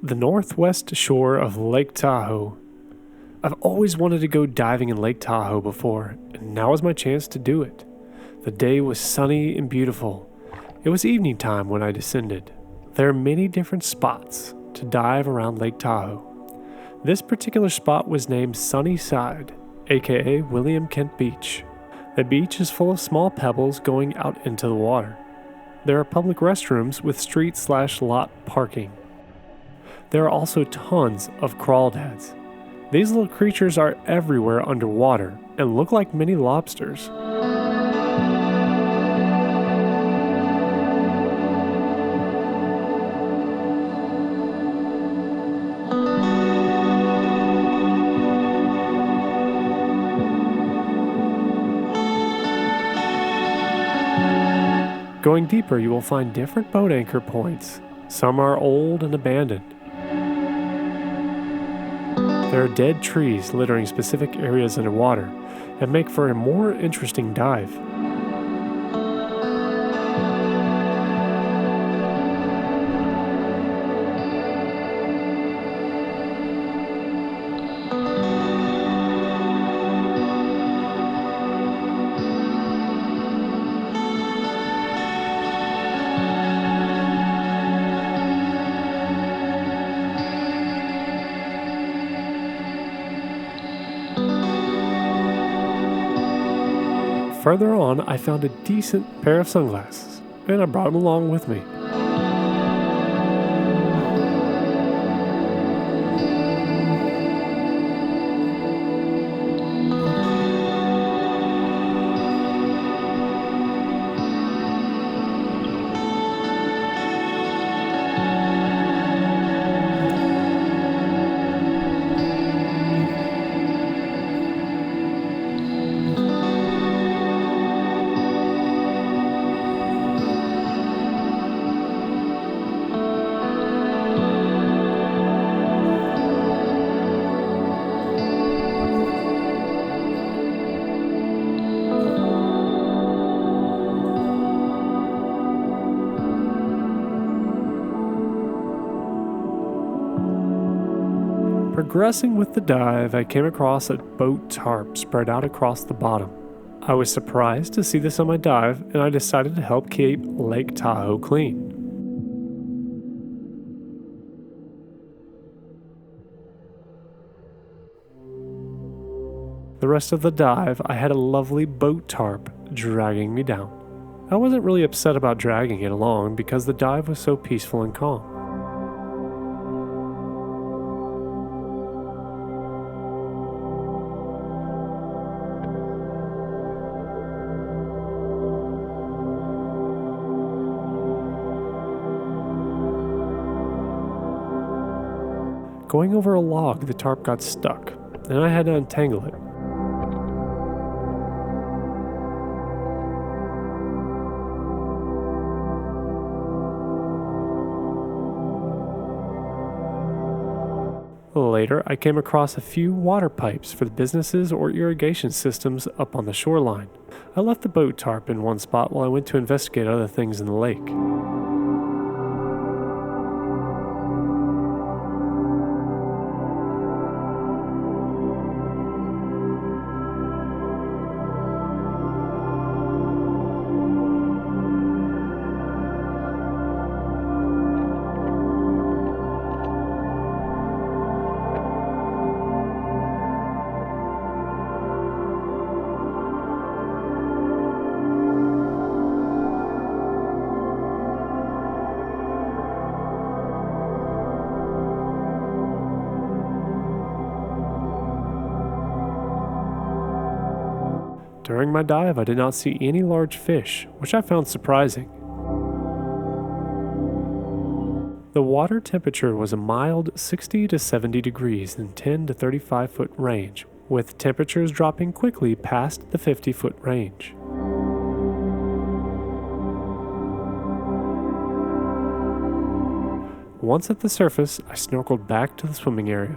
the northwest shore of Lake Tahoe. I've always wanted to go diving in Lake Tahoe before, and now is my chance to do it. The day was sunny and beautiful. It was evening time when I descended. There are many different spots to dive around Lake Tahoe. This particular spot was named Sunnyside, aka William Kent Beach. The beach is full of small pebbles going out into the water. There are public restrooms with street/lot parking. There are also tons of crawdads. These little creatures are everywhere underwater and look like mini lobsters. Going deeper, you will find different boat anchor points. Some are old and abandoned. There are dead trees littering specific areas underwater and make for a more interesting dive. Further on, I found a decent pair of sunglasses, and I brought them along with me. Progressing with the dive, I came across a boat tarp spread out across the bottom. I was surprised to see this on my dive, and I decided to help keep Lake Tahoe clean. The rest of the dive, I had a lovely boat tarp dragging me down. I wasn't really upset about dragging it along because the dive was so peaceful and calm. Going over a log, the tarp got stuck, and I had to untangle it. Later, I came across a few water pipes for the businesses or irrigation systems up on the shoreline. I left the boat tarp in one spot while I went to investigate other things in the lake. During my dive, I did not see any large fish, which I found surprising. The water temperature was a mild 60 to 70 degrees in 10 to 35 foot range, with temperatures dropping quickly past the 50-foot range. Once at the surface, I snorkeled back to the swimming area.